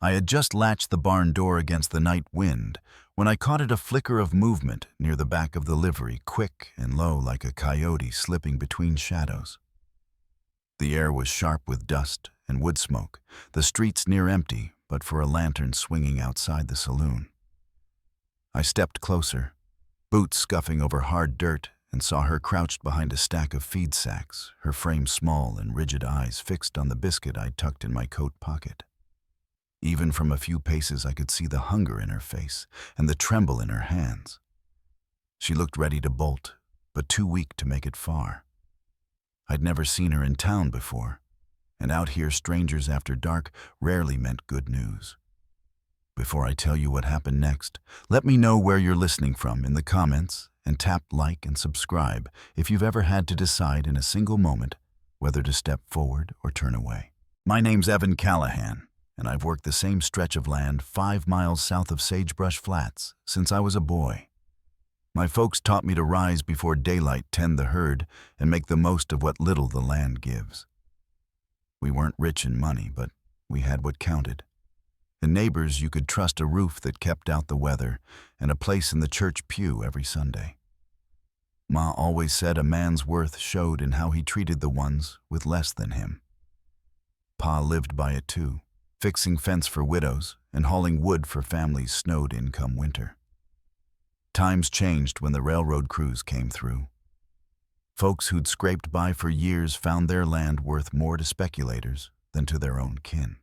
I had just latched the barn door against the night wind when I caught a flicker of movement near the back of the livery, quick and low like a coyote slipping between shadows. The air was sharp with dust and wood smoke, the streets near empty but for a lantern swinging outside the saloon. I stepped closer, boots scuffing over hard dirt, and saw her crouched behind a stack of feed sacks, her frame small and rigid eyes fixed on the biscuit I'd tucked in my coat pocket. Even from a few paces I could see the hunger in her face and the tremble in her hands. She looked ready to bolt, but too weak to make it far. I'd never seen her in town before, and out here strangers after dark rarely meant good news. Before I tell you what happened next, let me know where you're listening from in the comments and tap like and subscribe if you've ever had to decide in a single moment whether to step forward or turn away. My name's Evan Callahan, and I've worked the same stretch of land 5 miles south of Sagebrush Flats since I was a boy. My folks taught me to rise before daylight, tend the herd, and make the most of what little the land gives. We weren't rich in money, but we had what counted. And neighbors you could trust, a roof that kept out the weather, and a place in the church pew every Sunday. Ma always said a man's worth showed in how he treated the ones with less than him. Pa lived by it too, fixing fence for widows and hauling wood for families snowed in come winter. Times changed when the railroad crews came through. Folks who'd scraped by for years found their land worth more to speculators than to their own kin.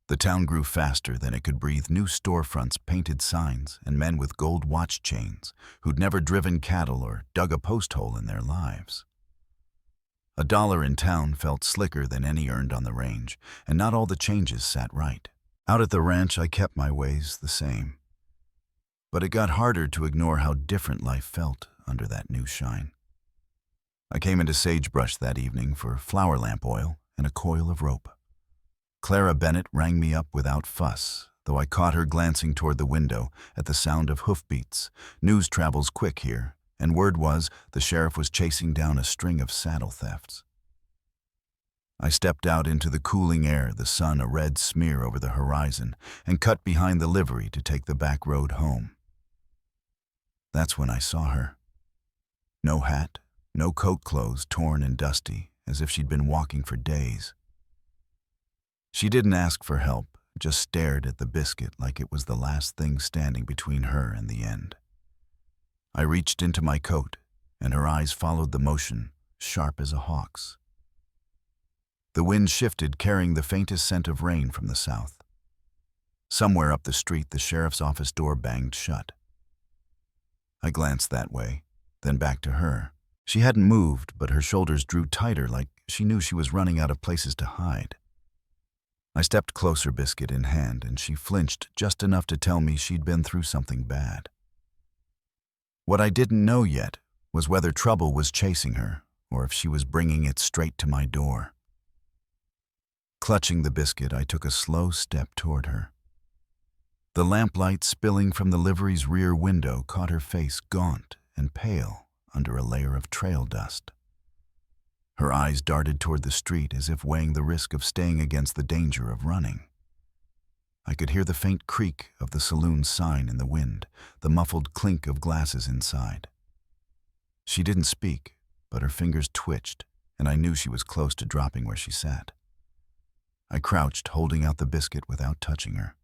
The town grew faster than it could breathe, new storefronts, painted signs, and men with gold watch chains who'd never driven cattle or dug a post hole in their lives. $1 in town felt slicker than any earned on the range, and not all the changes sat right. Out at the ranch, I kept my ways the same. But it got harder to ignore how different life felt under that new shine. I came into Sagebrush that evening for flower lamp oil and a coil of rope. Clara Bennett rang me up without fuss, though I caught her glancing toward the window at the sound of hoofbeats. News travels quick here, and word was the sheriff was chasing down a string of saddle thefts. I stepped out into the cooling air, the sun a red smear over the horizon, and cut behind the livery to take the back road home. That's when I saw her. No hat, no coat clothes, torn and dusty, as if she'd been walking for days. She didn't ask for help, just stared at the biscuit like it was the last thing standing between her and the end. I reached into my coat, and her eyes followed the motion, sharp as a hawk's. The wind shifted, carrying the faintest scent of rain from the south. Somewhere up the street, the sheriff's office door banged shut. I glanced that way, then back to her. She hadn't moved, but her shoulders drew tighter, like she knew she was running out of places to hide. I stepped closer, biscuit in hand, and she flinched just enough to tell me she'd been through something bad. What I didn't know yet was whether trouble was chasing her, or if she was bringing it straight to my door. Clutching the biscuit, I took a slow step toward her. The lamplight spilling from the livery's rear window caught her face, gaunt and pale under a layer of trail dust. Her eyes darted toward the street as if weighing the risk of staying against the danger of running. I could hear the faint creak of the saloon sign in the wind, the muffled clink of glasses inside. She didn't speak, but her fingers twitched, and I knew she was close to dropping where she sat. I crouched, holding out the biscuit without touching her.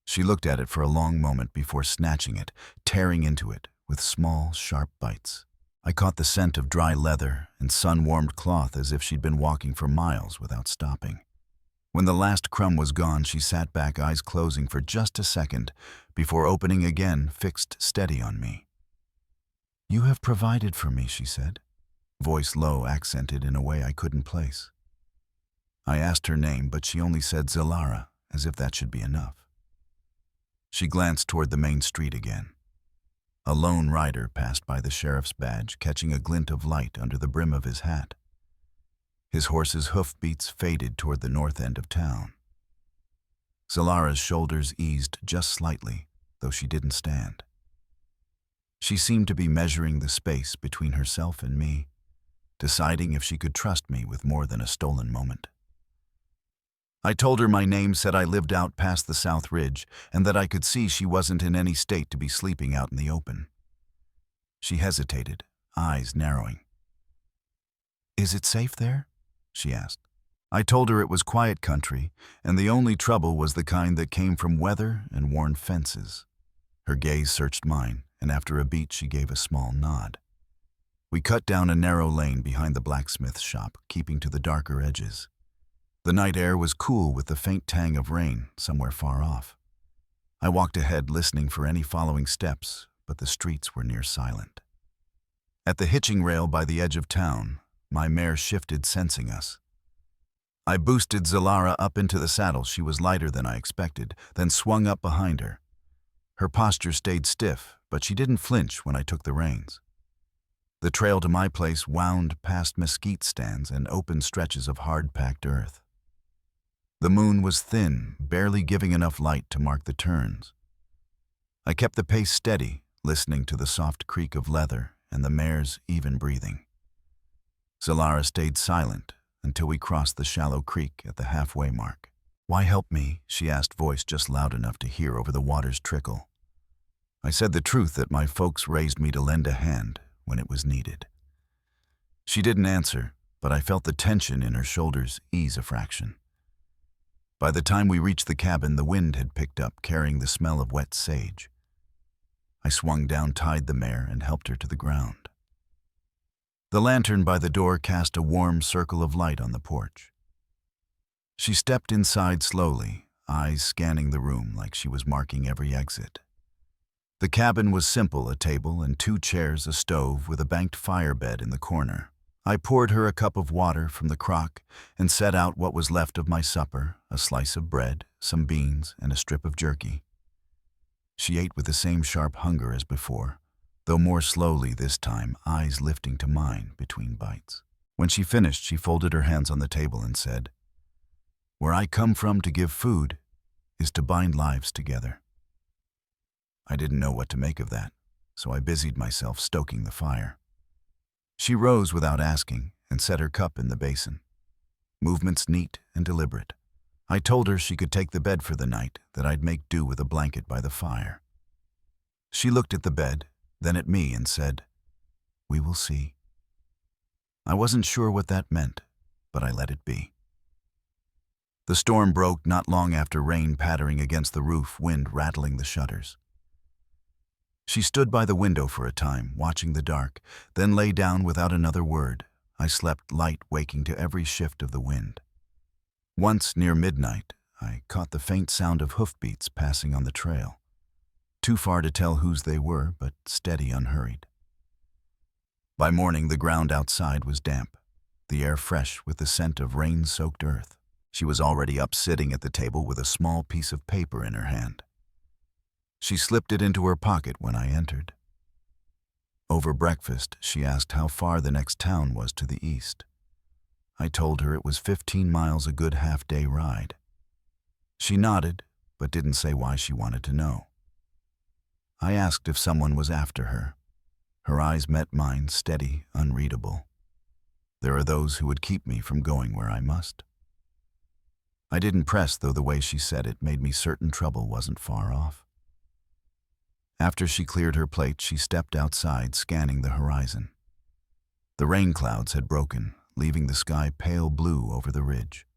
She looked at it for a long moment before snatching it, tearing into it with small, sharp bites. I caught the scent of dry leather and sun-warmed cloth as if she'd been walking for miles without stopping. When the last crumb was gone, she sat back, eyes closing for just a second before opening again, fixed steady on me. "You have provided for me," she said, voice low, accented in a way I couldn't place. I asked her name, but she only said Zilara, as if that should be enough. She glanced toward the main street again. A lone rider passed by the sheriff's badge, catching a glint of light under the brim of his hat. His horse's hoofbeats faded toward the north end of town. Zilara's shoulders eased just slightly, though she didn't stand. She seemed to be measuring the space between herself and me, deciding if she could trust me with more than a stolen moment. I told her my name said I lived out past the South Ridge and that I could see she wasn't in any state to be sleeping out in the open. She hesitated, eyes narrowing. "Is it safe there?" she asked. I told her it was quiet country, and the only trouble was the kind that came from weather and worn fences. Her gaze searched mine, and after a beat she gave a small nod. We cut down a narrow lane behind the blacksmith shop, keeping to the darker edges. The night air was cool with the faint tang of rain somewhere far off. I walked ahead listening for any following steps, but the streets were near silent. At the hitching rail by the edge of town, my mare shifted, sensing us. I boosted Zalara up into the saddle. She was lighter than I expected, then swung up behind her. Her posture stayed stiff, but she didn't flinch when I took the reins. The trail to my place wound past mesquite stands and open stretches of hard-packed earth. The moon was thin, barely giving enough light to mark the turns. I kept the pace steady, listening to the soft creak of leather and the mare's even breathing. Zalara stayed silent until we crossed the shallow creek at the halfway mark. "Why help me?" she asked, voice just loud enough to hear over the water's trickle. I said the truth that my folks raised me to lend a hand when it was needed. She didn't answer, but I felt the tension in her shoulders ease a fraction. By the time we reached the cabin, the wind had picked up, carrying the smell of wet sage. I swung down, tied the mare, and helped her to the ground. The lantern by the door cast a warm circle of light on the porch. She stepped inside slowly, eyes scanning the room like she was marking every exit. The cabin was simple, a table and 2 chairs, a stove with a banked fire bed in the corner. I poured her a cup of water from the crock and set out what was left of my supper, a slice of bread, some beans, and a strip of jerky. She ate with the same sharp hunger as before, though more slowly this time, eyes lifting to mine between bites. When she finished, she folded her hands on the table and said, "Where I come from to give food is to bind lives together." I didn't know what to make of that, so I busied myself stoking the fire. She rose without asking and set her cup in the basin, movements neat and deliberate. I told her she could take the bed for the night, that I'd make do with a blanket by the fire. She looked at the bed, then at me, and said, "We will see." I wasn't sure what that meant, but I let it be. The storm broke not long after, rain pattering against the roof, wind rattling the shutters. She stood by the window for a time, watching the dark, then lay down without another word. I slept light, waking to every shift of the wind. Once, near midnight, I caught the faint sound of hoofbeats passing on the trail. Too far to tell whose they were, but steady, unhurried. By morning, the ground outside was damp, the air fresh with the scent of rain-soaked earth. She was already up, sitting at the table with a small piece of paper in her hand. She slipped it into her pocket when I entered. Over breakfast, she asked how far the next town was to the east. I told her it was 15 miles, a good half-day ride. She nodded, but didn't say why she wanted to know. I asked if someone was after her. Her eyes met mine, steady, unreadable. There are those who would keep me from going where I must. I didn't press, though the way she said it made me certain trouble wasn't far off. After she cleared her plate, she stepped outside, scanning the horizon. The rain clouds had broken, leaving the sky pale blue over the ridge.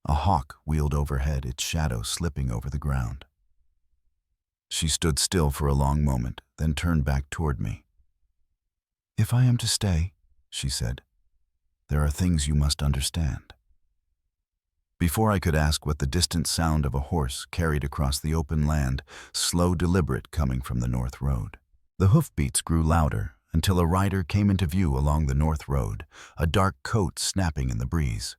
A hawk wheeled overhead, its shadow slipping over the ground. She stood still for a long moment, then turned back toward me. "If I am to stay," she said, "there are things you must understand." Before I could ask what the distant sound of a horse carried across the open land, slow, deliberate, coming from the north road. The hoofbeats grew louder until a rider came into view along the north road, a dark coat snapping in the breeze.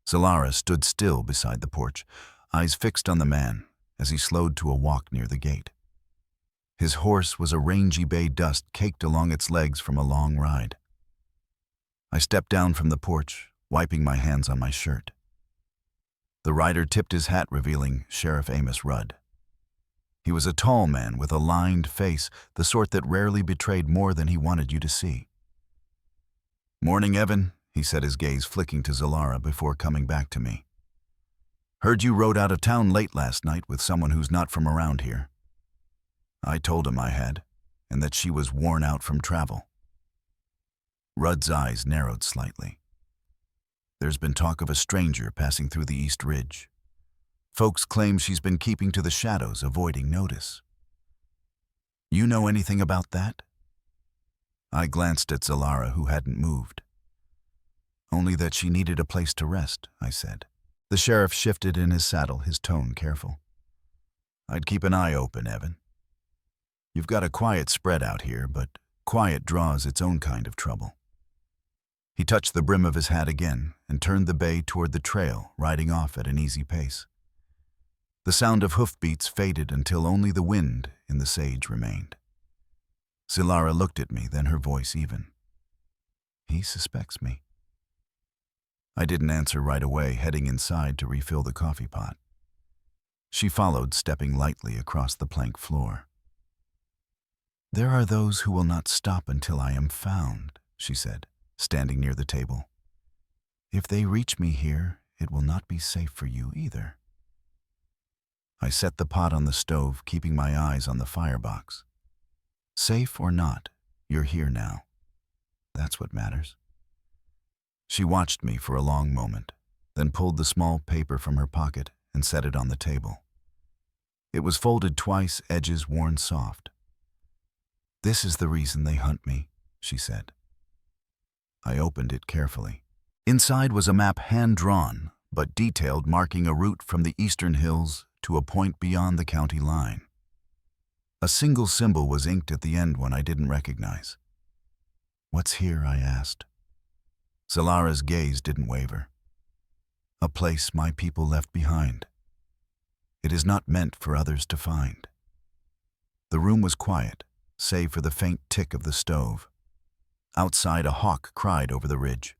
Zalara stood still beside the porch, eyes fixed on the man as he slowed to a walk near the gate. His horse was a rangy bay, dust caked along its legs from a long ride. I stepped down from the porch, wiping my hands on my shirt. The rider tipped his hat, revealing Sheriff Amos Rudd. He was a tall man with a lined face, the sort that rarely betrayed more than he wanted you to see. "Morning, Evan," he said, his gaze flicking to Zalara before coming back to me. Heard you rode out of town late last night with someone who's not from around here. I told him I had, and that she was worn out from travel. Rudd's eyes narrowed slightly. There's been talk of a stranger passing through the East Ridge. Folks claim she's been keeping to the shadows, avoiding notice. You know anything about that? I glanced at Zalara, who hadn't moved. Only that she needed a place to rest, I said. The sheriff shifted in his saddle, his tone careful. I'd keep an eye open, Evan. You've got a quiet spread out here, but quiet draws its own kind of trouble. He touched the brim of his hat again and turned the bay toward the trail, riding off at an easy pace. The sound of hoofbeats faded until only the wind in the sage remained. Zalara looked at me, then her voice even. He suspects me. I didn't answer right away, heading inside to refill the coffee pot. She followed, stepping lightly across the plank floor. There are those who will not stop until I am found, she said, standing near the table. If they reach me here, it will not be safe for you either. I set the pot on the stove, keeping my eyes on the firebox. Safe or not, you're here now. That's what matters. She watched me for a long moment, then pulled the small paper from her pocket and set it on the table. It was folded twice, edges worn soft. This is the reason they hunt me, she said. I opened it carefully. Inside was a map hand-drawn, but detailed, marking a route from the eastern hills to a point beyond the county line. A single symbol was inked at the end, one I didn't recognize. What's here? I asked. Zalara's gaze didn't waver. A place my people left behind. It is not meant for others to find. The room was quiet, save for the faint tick of the stove. Outside, a hawk cried over the ridge.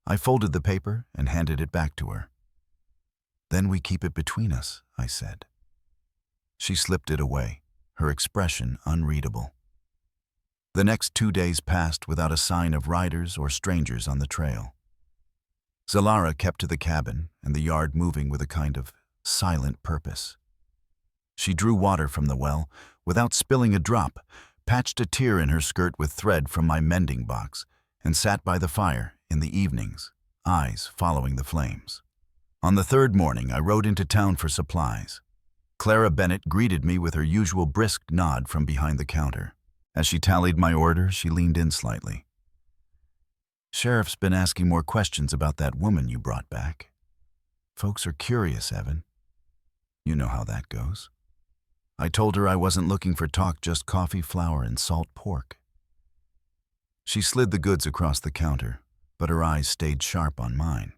I folded the paper and handed it back to her. Then we keep it between us, I said. She slipped it away, her expression unreadable. The next 2 days passed without a sign of riders or strangers on the trail. Zalara kept to the cabin and the yard moving with a kind of silent purpose. She drew water from the well without spilling a drop, patched a tear in her skirt with thread from my mending box, and sat by the fire in the evenings, eyes following the flames. On the third morning, I rode into town for supplies. Clara Bennett greeted me with her usual brisk nod from behind the counter. As she tallied my order, she leaned in slightly. Sheriff's been asking more questions about that woman you brought back. Folks are curious, Evan. You know how that goes. I told her I wasn't looking for talk, just coffee, flour, and salt pork. She slid the goods across the counter, but her eyes stayed sharp on mine.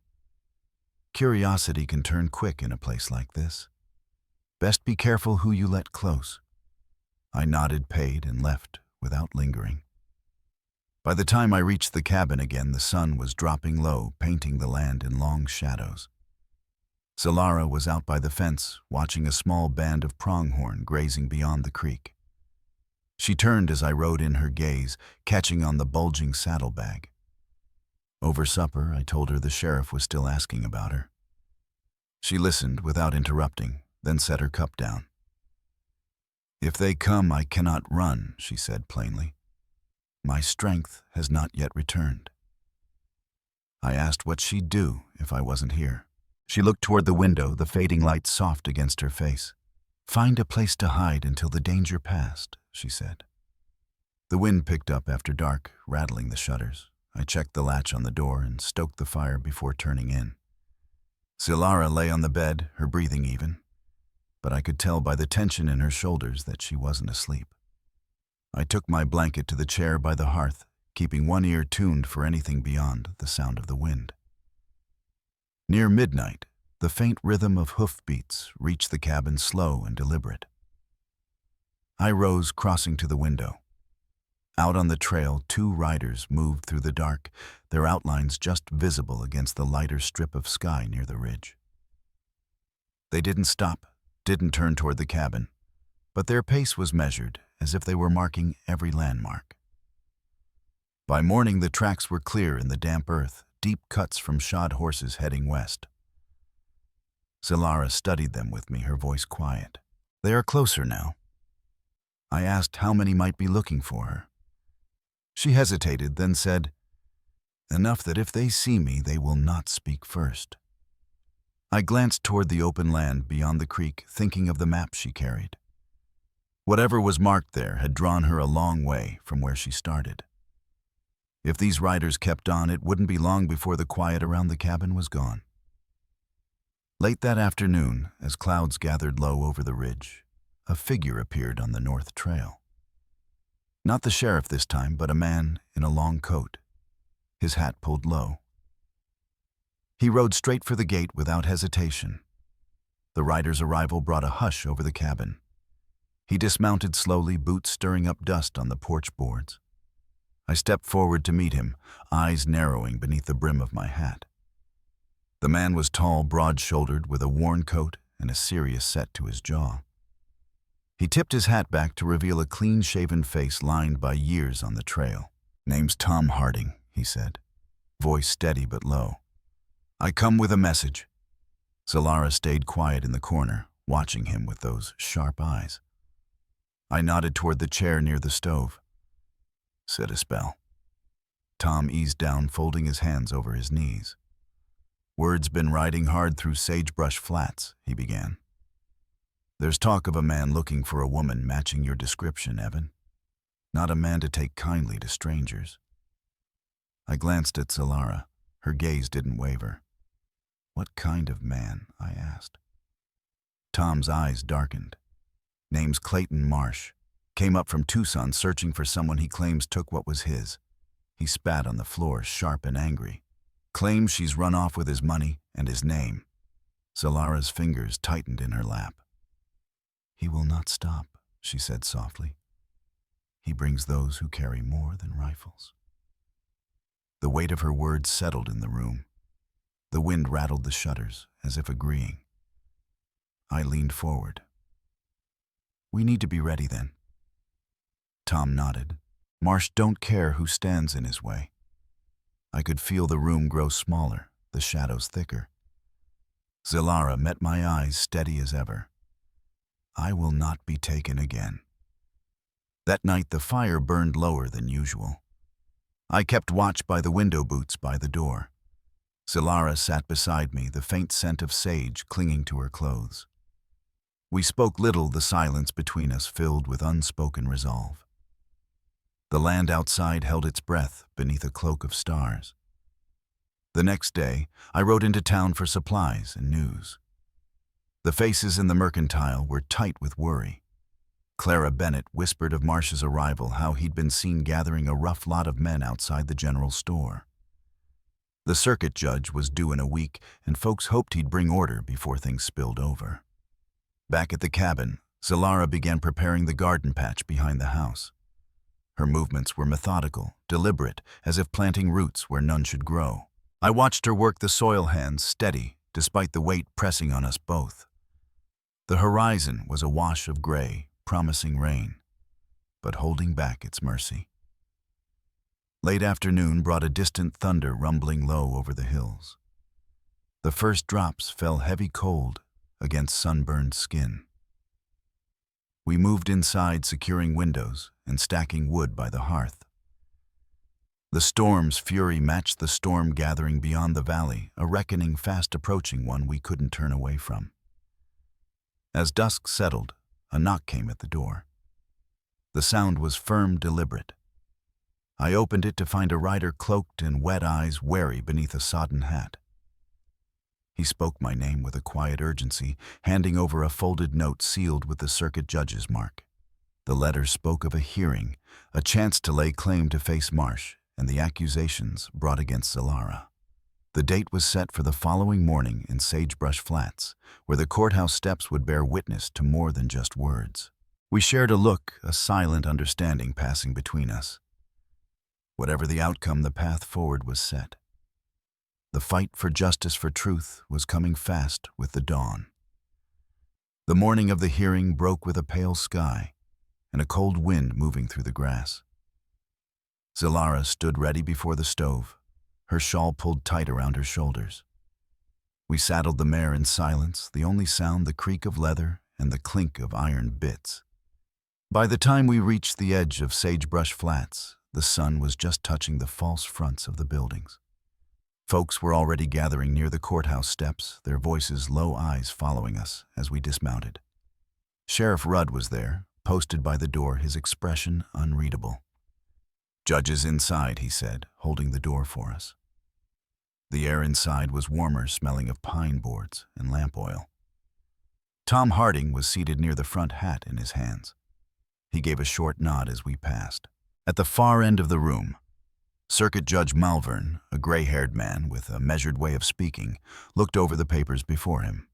Curiosity can turn quick in a place like this. Best be careful who you let close. I nodded, paid, and left without lingering. By the time I reached the cabin again, the sun was dropping low, painting the land in long shadows. Zalara was out by the fence, watching a small band of pronghorn grazing beyond the creek. She turned as I rode in, her gaze catching on the bulging saddlebag. Over supper, I told her the sheriff was still asking about her. She listened without interrupting, then set her cup down. If they come, I cannot run, she said plainly. My strength has not yet returned. I asked what she'd do if I wasn't here. She looked toward the window, the fading light soft against her face. Find a place to hide until the danger passed, she said. The wind picked up after dark, rattling the shutters. I checked the latch on the door and stoked the fire before turning in. Zalara lay on the bed, her breathing even, but I could tell by the tension in her shoulders that she wasn't asleep. I took my blanket to the chair by the hearth, keeping one ear tuned for anything beyond the sound of the wind. Near midnight, the faint rhythm of hoofbeats reached the cabin, slow and deliberate. I rose, crossing to the window. Out on the trail, 2 riders moved through the dark, their outlines just visible against the lighter strip of sky near the ridge. They didn't stop, didn't turn toward the cabin, but their pace was measured, as if they were marking every landmark. By morning, the tracks were clear in the damp earth, deep cuts from shod horses heading west. Zilara studied them with me, her voice quiet. They are closer now. I asked how many might be looking for her. She hesitated, then said, enough that if they see me, they will not speak first. I glanced toward the open land beyond the creek, thinking of the map she carried. Whatever was marked there had drawn her a long way from where she started. If these riders kept on, it wouldn't be long before the quiet around the cabin was gone. Late that afternoon, as clouds gathered low over the ridge, a figure appeared on the north trail. Not the sheriff this time, but a man in a long coat, his hat pulled low. He rode straight for the gate without hesitation. The rider's arrival brought a hush over the cabin. He dismounted slowly, boots stirring up dust on the porch boards. I stepped forward to meet him, eyes narrowing beneath the brim of my hat. The man was tall, broad-shouldered, with a worn coat and a serious set to his jaw. He tipped his hat back to reveal a clean-shaven face lined by years on the trail. "Name's Tom Harding," he said, voice steady but low. "I come with a message." Zilara stayed quiet in the corner, watching him with those sharp eyes. I nodded toward the chair near the stove. "Sit a spell." Tom eased down, folding his hands over his knees. "Word's been riding hard through Sagebrush Flats," he began. "There's talk of a man looking for a woman matching your description, Evan. Not a man to take kindly to strangers." I glanced at Zilara. Her gaze didn't waver. "What kind of man?" I asked. Tom's eyes darkened. "Name's Clayton Marsh. Came up from Tucson searching for someone he claims took what was his." He spat on the floor, sharp and angry. "Claims she's run off with his money and his name." Zilara's fingers tightened in her lap. "He will not stop," she said softly. "He brings those who carry more than rifles." The weight of her words settled in the room. The wind rattled the shutters, as if agreeing. I leaned forward. "We need to be ready then." Tom nodded. "Marsh don't care who stands in his way." I could feel the room grow smaller, the shadows thicker. Zilara met my eyes, steady as ever. "I will not be taken again." That night the fire burned lower than usual. I kept watch by the window boots by the door. Zilara sat beside me, the faint scent of sage clinging to her clothes. We spoke little, the silence between us filled with unspoken resolve. The land outside held its breath beneath a cloak of stars. The next day, I rode into town for supplies and news. The faces in the mercantile were tight with worry. Clara Bennett whispered of Marsh's arrival, how he'd been seen gathering a rough lot of men outside the general store. The circuit judge was due in a week, and folks hoped he'd bring order before things spilled over. Back at the cabin, Zilara began preparing the garden patch behind the house. Her movements were methodical, deliberate, as if planting roots where none should grow. I watched her work the soil hands, steady, despite the weight pressing on us both. The horizon was a wash of gray, promising rain, but holding back its mercy. Late afternoon brought a distant thunder rumbling low over the hills. The first drops fell heavy cold against sunburned skin. We moved inside, securing windows and stacking wood by the hearth. The storm's fury matched the storm gathering beyond the valley, a reckoning fast approaching, one we couldn't turn away from. As dusk settled, a knock came at the door. The sound was firm, deliberate. I opened it to find a rider cloaked in wet eyes, wary beneath a sodden hat. He spoke my name with a quiet urgency, handing over a folded note sealed with the circuit judge's mark. The letter spoke of a hearing, a chance to lay claim to face Marsh and the accusations brought against Zilara. The date was set for the following morning in Sagebrush Flats, where the courthouse steps would bear witness to more than just words. We shared a look, a silent understanding passing between us. Whatever the outcome, the path forward was set. The fight for justice, for truth, was coming fast with the dawn. The morning of the hearing broke with a pale sky and a cold wind moving through the grass. Zilara stood ready before the stove, her shawl pulled tight around her shoulders. We saddled the mare in silence, the only sound the creak of leather and the clink of iron bits. By the time we reached the edge of Sagebrush Flats, the sun was just touching the false fronts of the buildings. Folks were already gathering near the courthouse steps, their voices low, eyes following us as we dismounted. Sheriff Rudd was there, posted by the door, his expression unreadable. "Judges inside," he said, holding the door for us. The air inside was warmer, smelling of pine boards and lamp oil. Tom Harding was seated near the front, hat in his hands. He gave a short nod as we passed. At the far end of the room, Circuit Judge Malvern, a gray-haired man with a measured way of speaking, looked over the papers before him.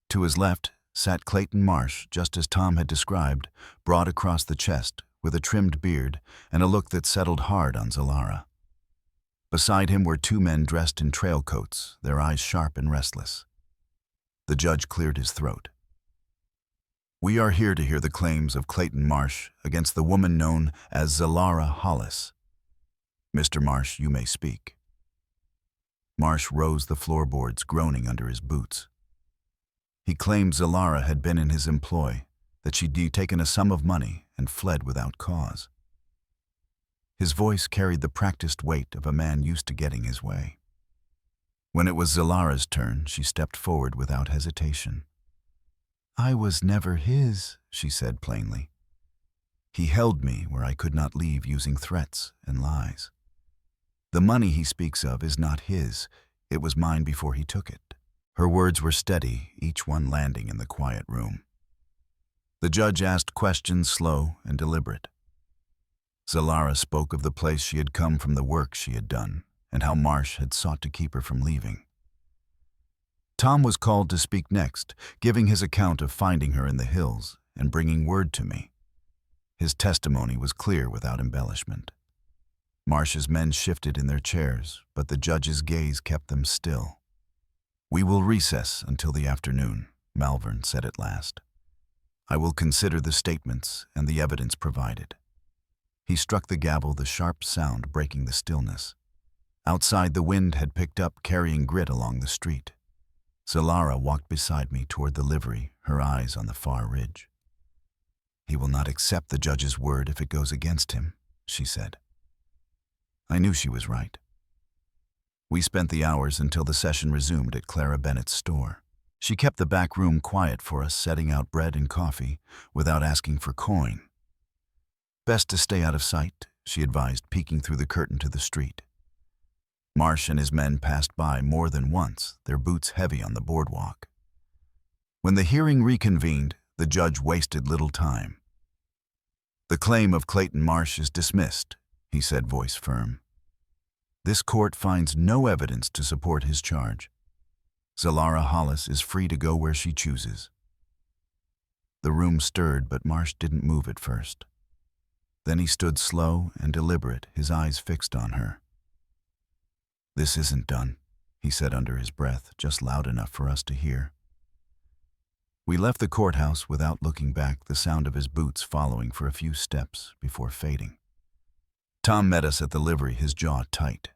To his left sat Clayton Marsh, just as Tom had described, broad across the chest, with a trimmed beard and a look that settled hard on Zalara. Beside him were two men dressed in trail coats, their eyes sharp and restless. The judge cleared his throat. "We are here to hear the claims of Clayton Marsh against the woman known as Zalara Hollis. Mr. Marsh, you may speak." Marsh rose the floorboards, groaning under his boots. He claimed Zalara had been in his employ, that she'd taken a sum of money and fled without cause. His voice carried the practiced weight of a man used to getting his way. When it was Zalara's turn, she stepped forward without hesitation. "I was never his," she said plainly. "He held me where I could not leave, using threats and lies. The money he speaks of is not his. It was mine before he took it." Her words were steady, each one landing in the quiet room. The judge asked questions slow and deliberate. Zalara spoke of the place she had come from, the work she had done, and how Marsh had sought to keep her from leaving. Tom was called to speak next, giving his account of finding her in the hills and bringing word to me. His testimony was clear without embellishment. Marsh's men shifted in their chairs, but the judge's gaze kept them still. "We will recess until the afternoon," Malvern said at last. "I will consider the statements and the evidence provided." He struck the gavel, the sharp sound breaking the stillness. Outside, the wind had picked up, carrying grit along the street. Zalara walked beside me toward the livery, her eyes on the far ridge. "He will not accept the judge's word if it goes against him," she said. I knew she was right. We spent the hours until the session resumed at Clara Bennett's store. She kept the back room quiet for us, setting out bread and coffee without asking for coin. "Best to stay out of sight," she advised, peeking through the curtain to the street. Marsh and his men passed by more than once, their boots heavy on the boardwalk. When the hearing reconvened, the judge wasted little time. "The claim of Clayton Marsh is dismissed," he said, voice firm. "This court finds no evidence to support his charge. Zalara Hollis is free to go where she chooses." The room stirred, but Marsh didn't move at first. Then he stood slow and deliberate, his eyes fixed on her. "This isn't done," he said under his breath, just loud enough for us to hear. We left the courthouse without looking back, the sound of his boots following for a few steps before fading. Tom met us at the livery, his jaw tight.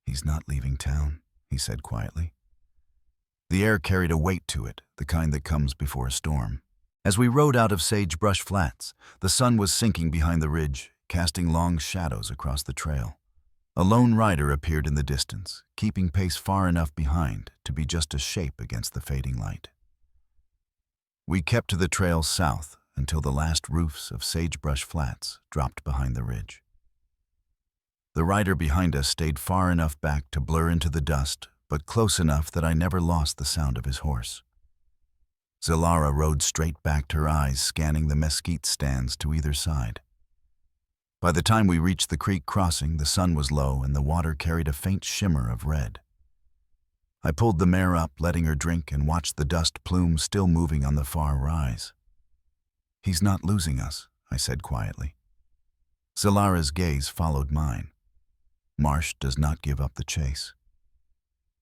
"He's not leaving town," he said quietly. The air carried a weight to it, the kind that comes before a storm. As we rode out of Sagebrush Flats, the sun was sinking behind the ridge, casting long shadows across the trail. A lone rider appeared in the distance, keeping pace far enough behind to be just a shape against the fading light. We kept to the trail south until the last roofs of Sagebrush Flats dropped behind the ridge. The rider behind us stayed far enough back to blur into the dust, but close enough that I never lost the sound of his horse. Zalara rode straight back, her eyes scanning the mesquite stands to either side. By the time we reached the creek crossing, the sun was low and the water carried a faint shimmer of red. I pulled the mare up, letting her drink, and watched the dust plume still moving on the far rise. "He's not losing us," I said quietly. Zalara's gaze followed mine. "Marsh does not give up the chase."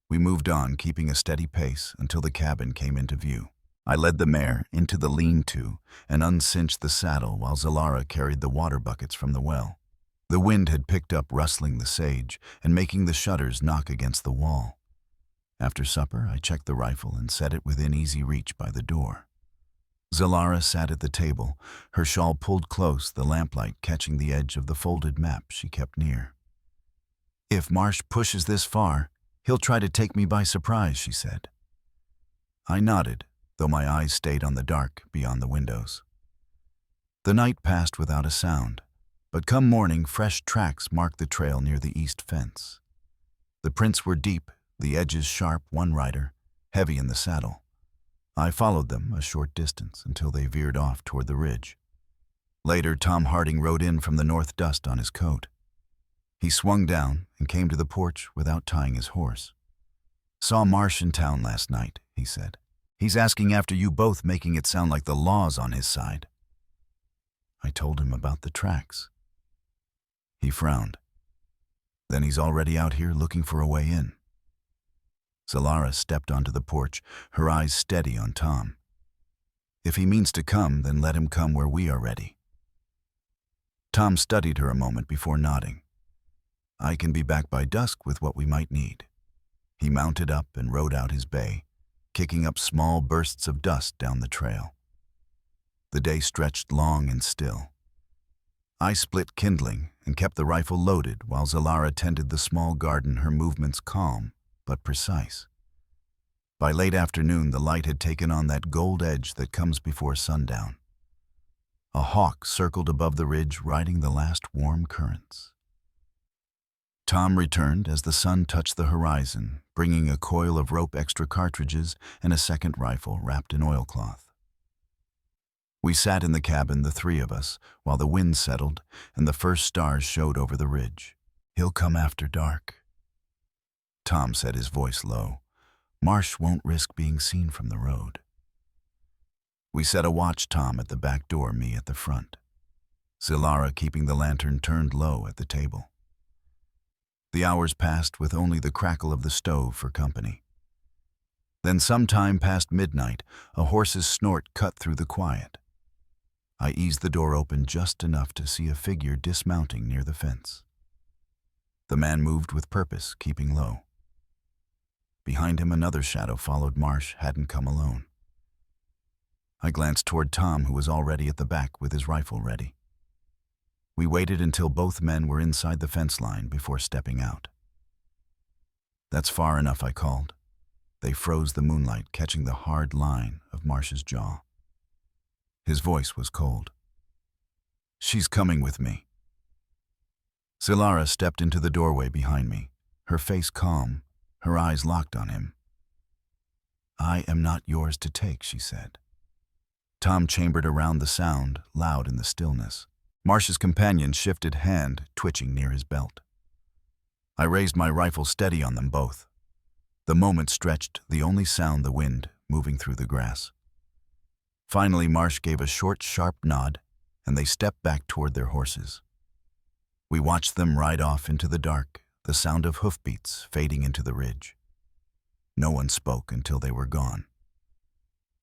We moved on, keeping a steady pace until the cabin came into view. I led the mare into the lean-to and uncinched the saddle while Zalara carried the water buckets from the well. The wind had picked up, rustling the sage and making the shutters knock against the wall. After supper, I checked the rifle and set it within easy reach by the door. Zalara sat at the table, her shawl pulled close, the lamplight catching the edge of the folded map she kept near. "If Marsh pushes this far, he'll try to take me by surprise," she said. I nodded, though my eyes stayed on the dark beyond the windows. The night passed without a sound, but come morning, fresh tracks marked the trail near the east fence. The prints were deep, the edges sharp, one rider, heavy in the saddle. I followed them a short distance until they veered off toward the ridge. Later, Tom Harding rode in from the north dust on his coat. He swung down and came to the porch without tying his horse. "Saw Marsh in town last night," he said. "He's asking after you both, making it sound like the law's on his side." I told him about the tracks. He frowned. "Then he's already out here looking for a way in." Zalara stepped onto the porch, her eyes steady on Tom. "If he means to come, then let him come where we are ready." Tom studied her a moment before nodding. "I can be back by dusk with what we might need." He mounted up and rode out his bay, kicking up small bursts of dust down the trail. The day stretched long and still. I split kindling and kept the rifle loaded while Zalara tended the small garden, her movements calm but precise. By late afternoon, the light had taken on that gold edge that comes before sundown. A hawk circled above the ridge, riding the last warm currents. Tom returned as the sun touched the horizon, bringing a coil of rope, extra cartridges, and a second rifle wrapped in oilcloth. We sat in the cabin, the three of us, while the wind settled and the first stars showed over the ridge. "He'll come after dark," Tom said, his voice low. "Marsh won't risk being seen from the road." We set a watch, Tom at the back door, me at the front. Zalara keeping the lantern turned low at the table. The hours passed with only the crackle of the stove for company. Then sometime past midnight, a horse's snort cut through the quiet. I eased the door open just enough to see a figure dismounting near the fence. The man moved with purpose, keeping low. Behind him, another shadow followed. Marsh hadn't come alone. I glanced toward Tom, who was already at the back with his rifle ready. We waited until both men were inside the fence line before stepping out. "That's far enough," I called. They froze the moonlight, catching the hard line of Marsh's jaw. His voice was cold. "She's coming with me." Zalara stepped into the doorway behind me, her face calm, her eyes locked on him. "I am not yours to take," she said. Tom chambered around the sound, loud in the stillness. Marsh's companion shifted, hand twitching near his belt. I raised my rifle steady on them both. The moment stretched, the only sound the wind moving through the grass. Finally, Marsh gave a short, sharp nod, and they stepped back toward their horses. We watched them ride off into the dark, the sound of hoofbeats fading into the ridge. No one spoke until they were gone.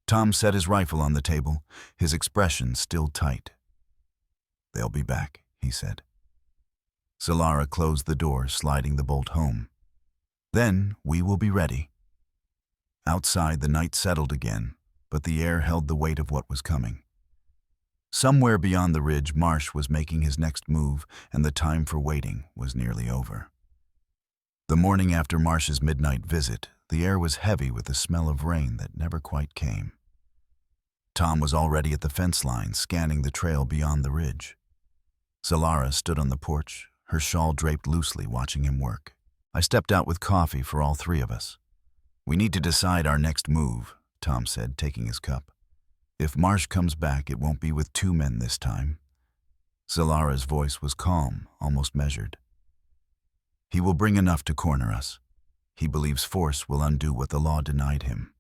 Tom set his rifle on the table, his expression still tight. "They'll be back," he said. Zalara closed the door, sliding the bolt home. "Then we will be ready." Outside, the night settled again, but the air held the weight of what was coming. Somewhere beyond the ridge, Marsh was making his next move, and the time for waiting was nearly over. The morning after Marsh's midnight visit, the air was heavy with the smell of rain that never quite came. Tom was already at the fence line, scanning the trail beyond the ridge. Zalara stood on the porch, her shawl draped loosely, watching him work. I stepped out with coffee for all three of us. "We need to decide our next move," Tom said, taking his cup. "If Marsh comes back, it won't be with two men this time." Zalara's voice was calm, almost measured. "He will bring enough to corner us. He believes force will undo what the law denied him."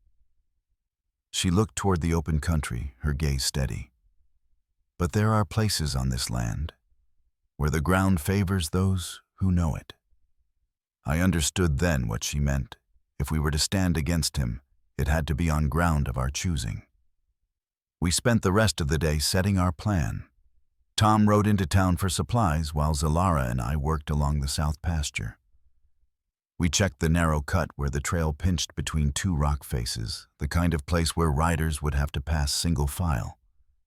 She looked toward the open country, her gaze steady. "But there are places on this land where the ground favors those who know it." I understood then what she meant. If we were to stand against him, it had to be on ground of our choosing. We spent the rest of the day setting our plan. Tom rode into town for supplies while Zalara and I worked along the south pasture. We checked the narrow cut where the trail pinched between two rock faces, the kind of place where riders would have to pass single file.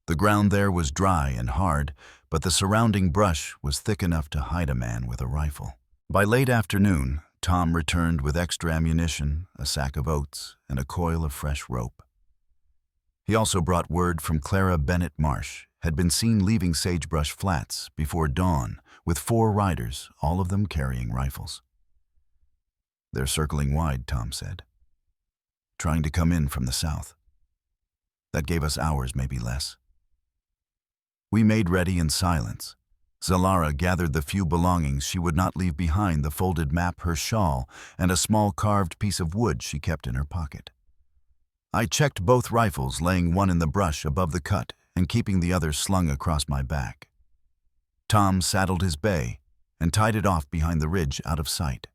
The ground there was dry and hard, but the surrounding brush was thick enough to hide a man with a rifle. By late afternoon, Tom returned with extra ammunition, a sack of oats, and a coil of fresh rope. He also brought word from Clara Bennett Marsh, had been seen leaving Sagebrush Flats before dawn with 4 riders, all of them carrying rifles. "They're circling wide," Tom said, "trying to come in from the south." That gave us hours, maybe less. We made ready in silence. Zalara gathered the few belongings she would not leave behind, the folded map, her shawl, and a small carved piece of wood she kept in her pocket. I checked both rifles, laying one in the brush above the cut and keeping the other slung across my back. Tom saddled his bay and tied it off behind the ridge out of sight.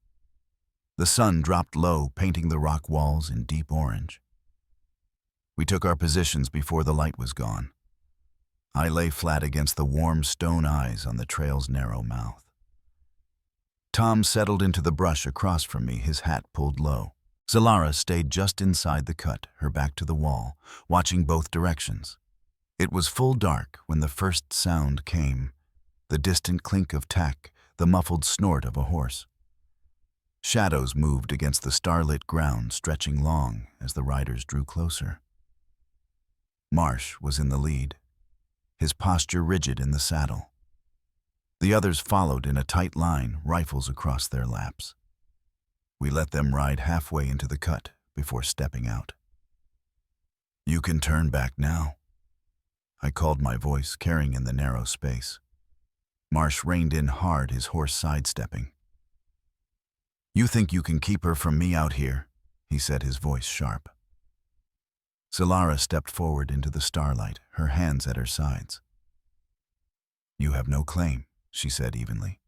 The sun dropped low, painting the rock walls in deep orange. We took our positions before the light was gone. I lay flat against the warm stone eyes on the trail's narrow mouth. Tom settled into the brush across from me, his hat pulled low. Zalara stayed just inside the cut, her back to the wall, watching both directions. It was full dark when the first sound came, the distant clink of tack, the muffled snort of a horse. Shadows moved against the starlit ground, stretching long as the riders drew closer. Marsh was in the lead, his posture rigid in the saddle. The others followed in a tight line, rifles across their laps. We let them ride halfway into the cut before stepping out. "You can turn back now," I called, my voice carrying in the narrow space. Marsh reined in hard, his horse sidestepping. "You think you can keep her from me out here?" he said, his voice sharp. Zalara stepped forward into the starlight, her hands at her sides. "You have no claim," she said evenly.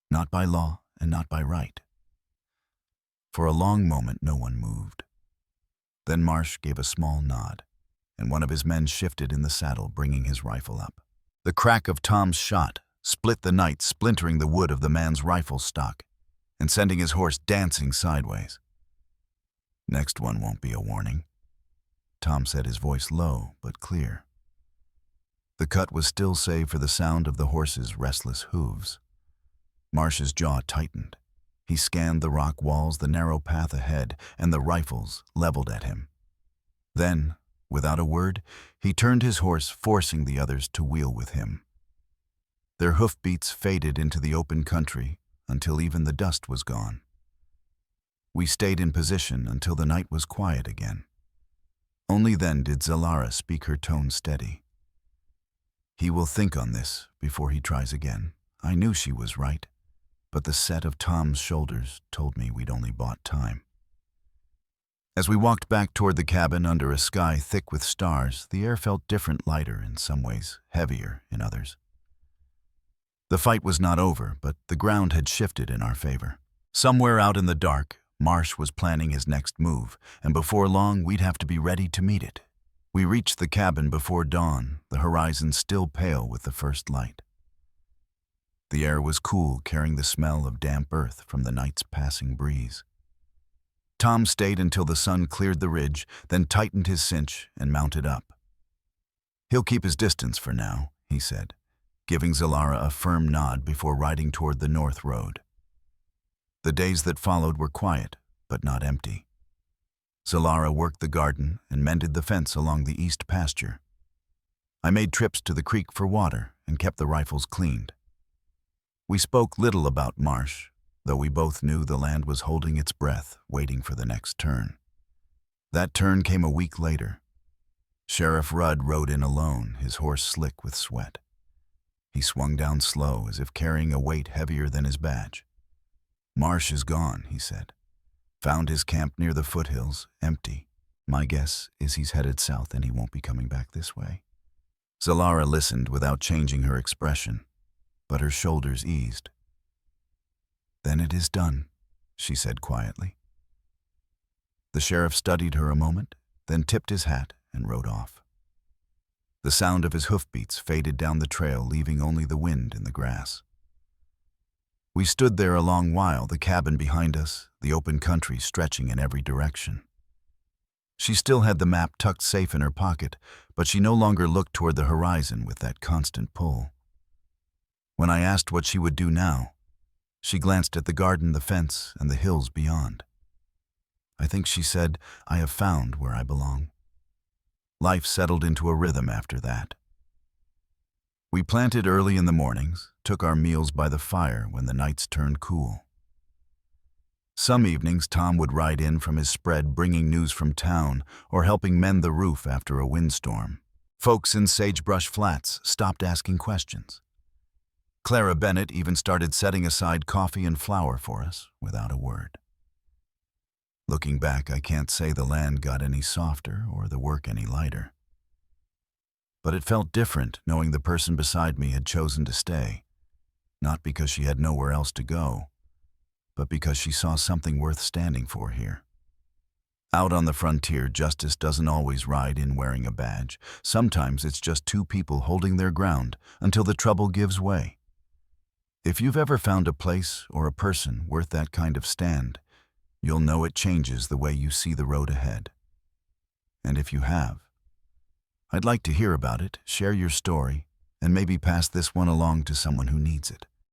"Not by law and not by right." For a long moment no one moved. Then Marsh gave a small nod, and one of his men shifted in the saddle, bringing his rifle up. The crack of Tom's shot split the night, splintering the wood of the man's rifle stock and sending his horse dancing sideways. "Next one won't be a warning," Tom said, his voice low but clear. The cut was still save for the sound of the horse's restless hooves. Marsh's jaw tightened. He scanned the rock walls, the narrow path ahead, and the rifles leveled at him. Then, without a word, he turned his horse, forcing the others to wheel with him. Their hoofbeats faded into the open country until even the dust was gone. We stayed in position until the night was quiet again. Only then did Zalara speak, her tone steady. "He will think on this before he tries again." I knew she was right, but the set of Tom's shoulders told me we'd only bought time. As we walked back toward the cabin under a sky thick with stars, the air felt different, lighter in some ways, heavier in others. The fight was not over, but the ground had shifted in our favor. Somewhere out in the dark, Marsh was planning his next move, and before long we'd have to be ready to meet it. We reached the cabin before dawn, the horizon still pale with the first light. The air was cool, carrying the smell of damp earth from the night's passing breeze. Tom stayed until the sun cleared the ridge, then tightened his cinch and mounted up. "He'll keep his distance for now," he said, giving Zalara a firm nod before riding toward the north road. The days that followed were quiet, but not empty. Zalara worked the garden and mended the fence along the east pasture. I made trips to the creek for water and kept the rifles cleaned. We spoke little about Marsh, though we both knew the land was holding its breath, waiting for the next turn. That turn came a week later. Sheriff Rudd rode in alone, his horse slick with sweat. He swung down slow, as if carrying a weight heavier than his badge. "Marsh is gone," he said. "Found his camp near the foothills, empty. My guess is he's headed south and he won't be coming back this way." Zalara listened without changing her expression, but her shoulders eased. "Then it is done," she said quietly. The sheriff studied her a moment, then tipped his hat and rode off. The sound of his hoofbeats faded down the trail, leaving only the wind in the grass. We stood there a long while, the cabin behind us, the open country stretching in every direction. She still had the map tucked safe in her pocket, but she no longer looked toward the horizon with that constant pull. When I asked what she would do now, she glanced at the garden, the fence, and the hills beyond. I think she said, "I have found where I belong." Life settled into a rhythm after that. We planted early in the mornings, took our meals by the fire when the nights turned cool. Some evenings Tom would ride in from his spread bringing news from town or helping mend the roof after a windstorm. Folks in Sagebrush Flats stopped asking questions. Clara Bennett even started setting aside coffee and flour for us without a word. Looking back, I can't say the land got any softer or the work any lighter. But it felt different knowing the person beside me had chosen to stay, not because she had nowhere else to go, but because she saw something worth standing for here. Out on the frontier, justice doesn't always ride in wearing a badge. Sometimes it's just two people holding their ground until the trouble gives way. If you've ever found a place or a person worth that kind of stand, you'll know it changes the way you see the road ahead. And if you have, I'd like to hear about it, share your story, and maybe pass this one along to someone who needs it.